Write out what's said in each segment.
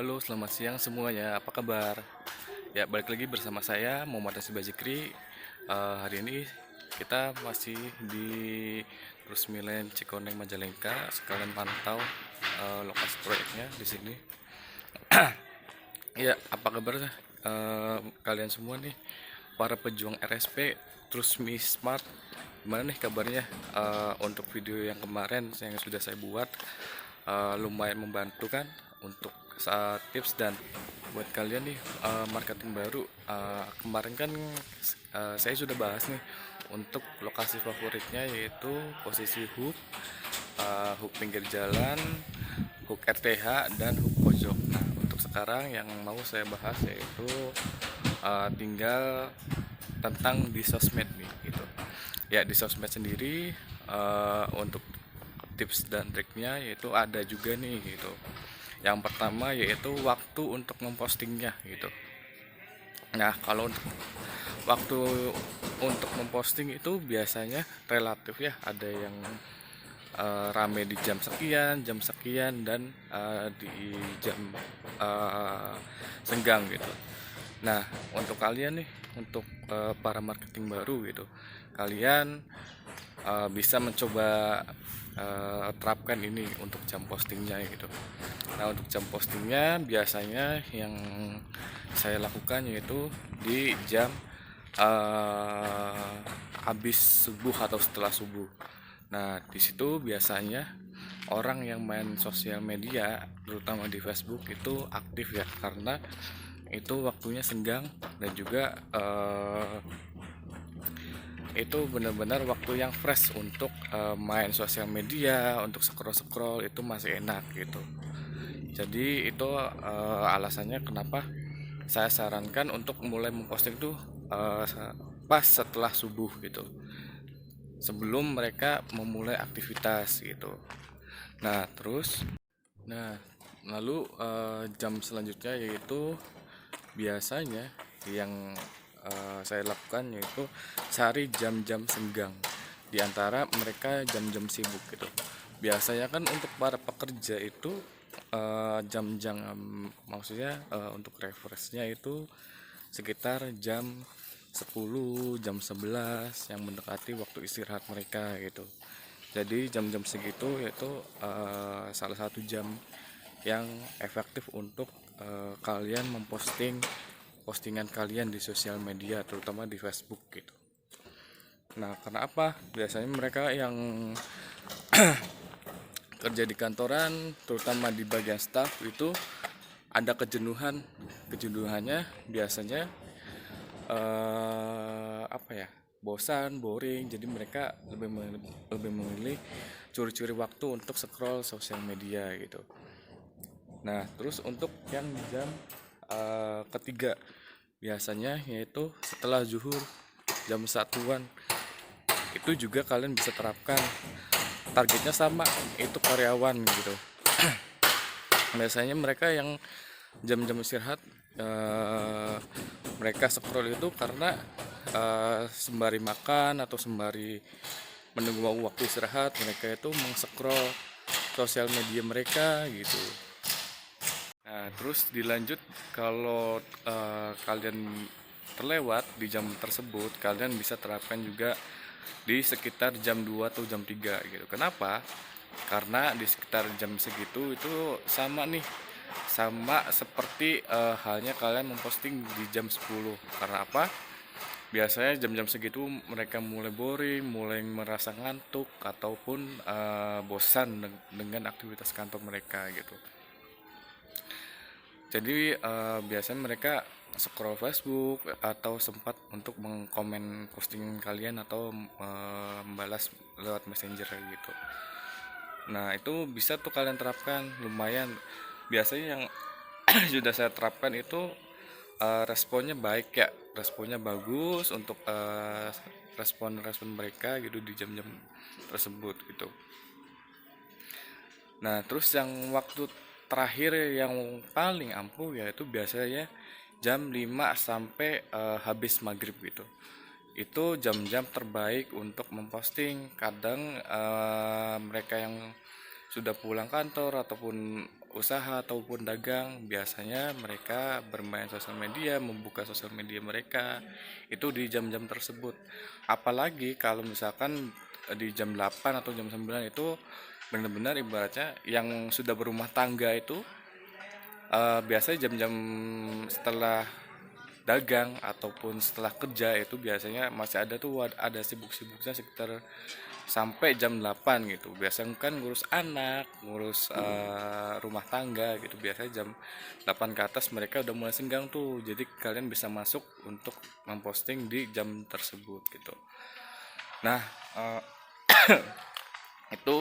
Halo, selamat siang semuanya. Apa kabar? Ya, balik lagi bersama saya Muhammad Nasib Bajikri. Hari ini kita masih di Rusmilen Cikoneng Majalengka. Sekalian pantau lokasi proyeknya di sini. Ya, apa kabar kalian semua nih? Para pejuang RSP, terus Mi Smart. Gimana nih kabarnya? Untuk video yang kemarin yang sudah saya buat lumayan membantu kan untuk saat tips dan buat kalian nih marketing baru. Kemarin kan saya sudah bahas nih untuk lokasi favoritnya yaitu posisi hook pinggir jalan, hook RTH dan hook pojok. Nah, untuk sekarang yang mau saya bahas yaitu tinggal tentang di sosmed nih gitu. Ya, di sosmed sendiri untuk tips dan triknya yaitu ada juga nih gitu. Yang pertama yaitu waktu untuk mempostingnya gitu. Nah, kalau untuk waktu untuk memposting itu biasanya relatif ya, ada yang rame di jam sekian dan di jam eh, senggang gitu. Nah, untuk kalian nih, untuk para marketing baru gitu, kalian bisa mencoba terapkan ini untuk jam postingnya gitu. Nah, untuk jam postingnya biasanya yang saya lakukan yaitu di jam habis subuh atau setelah subuh. Nah, di situ biasanya orang yang main sosial media, terutama di Facebook itu aktif ya, karena itu waktunya senggang dan juga itu benar-benar waktu yang fresh untuk main sosial media, untuk scroll-scroll itu masih enak gitu. Jadi itu alasannya kenapa saya sarankan untuk mulai memposting tuh eh, pas setelah subuh gitu, sebelum mereka memulai aktivitas gitu. Nah, terus, nah, lalu jam selanjutnya yaitu biasanya yang saya lakukan yaitu cari jam-jam senggang di antara mereka jam-jam sibuk gitu. Biasanya kan untuk para pekerja itu jam-jam maksudnya untuk refreshnya itu sekitar jam 10, jam 11 yang mendekati waktu istirahat mereka gitu. Jadi jam-jam segitu yaitu salah satu jam yang efektif untuk kalian memposting postingan kalian di sosial media, terutama di Facebook gitu. Nah, karena apa? Biasanya mereka yang kerja di kantoran, terutama di bagian staff itu ada kejenuhan. Kejenuhannya biasanya apa ya? Bosan, boring. Jadi mereka lebih memilih curi-curi waktu untuk scroll sosial media gitu. Nah, terus untuk yang jam ketiga biasanya yaitu setelah zuhur jam satuan itu juga kalian bisa terapkan, targetnya sama, itu karyawan gitu. Biasanya mereka yang jam-jam istirahat mereka scroll itu karena sembari makan atau sembari menunggu waktu istirahat mereka itu scroll sosial media mereka gitu. Nah, terus dilanjut kalau kalian terlewat di jam tersebut, kalian bisa terapkan juga di sekitar jam 2 atau jam 3 gitu. Kenapa? Karena di sekitar jam segitu itu sama nih, sama seperti halnya kalian memposting di jam 10. Karena apa? Biasanya jam-jam segitu mereka mulai boring, mulai merasa ngantuk ataupun bosan dengan aktivitas kantor mereka gitu. Jadi biasanya mereka scroll Facebook atau sempat untuk mengkomen postingan kalian atau membalas lewat messenger gitu. Nah, itu bisa tuh kalian terapkan, lumayan. Biasanya yang sudah saya terapkan itu responnya baik ya, responnya bagus untuk respon-respon mereka gitu di jam-jam tersebut gitu. Nah, terus yang waktu terakhir yang paling ampuh yaitu biasanya jam 5 sampai habis maghrib gitu. Itu jam-jam terbaik untuk memposting. Kadang mereka yang sudah pulang kantor ataupun usaha ataupun dagang, biasanya mereka bermain sosial media, membuka sosial media mereka itu di jam-jam tersebut. Apalagi kalau misalkan di jam 8 atau jam 9 itu benar-benar ibaratnya yang sudah berumah tangga itu biasanya jam-jam setelah dagang ataupun setelah kerja itu biasanya masih ada tuh ada sibuk-sibuknya sekitar sampai jam 8 gitu. Biasanya kan ngurus anak, ngurus rumah tangga gitu. Biasanya jam 8 ke atas mereka udah mulai senggang tuh. Jadi kalian bisa masuk untuk memposting di jam tersebut gitu. Nah, eh, itu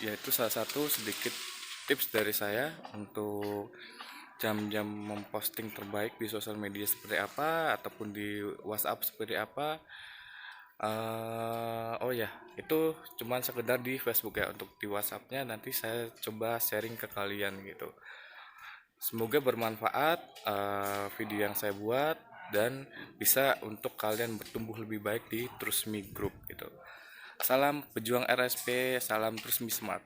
yaitu salah satu sedikit tips dari saya untuk jam-jam memposting terbaik di sosial media seperti apa ataupun di WhatsApp seperti apa. Oh ya, itu cuman sekedar di Facebook ya. Untuk di WhatsAppnya nanti saya coba sharing ke kalian gitu. Semoga bermanfaat video yang saya buat dan bisa untuk kalian bertumbuh lebih baik di Trusmi Group gitu. Salam pejuang RSP, salam Trusmi Smart.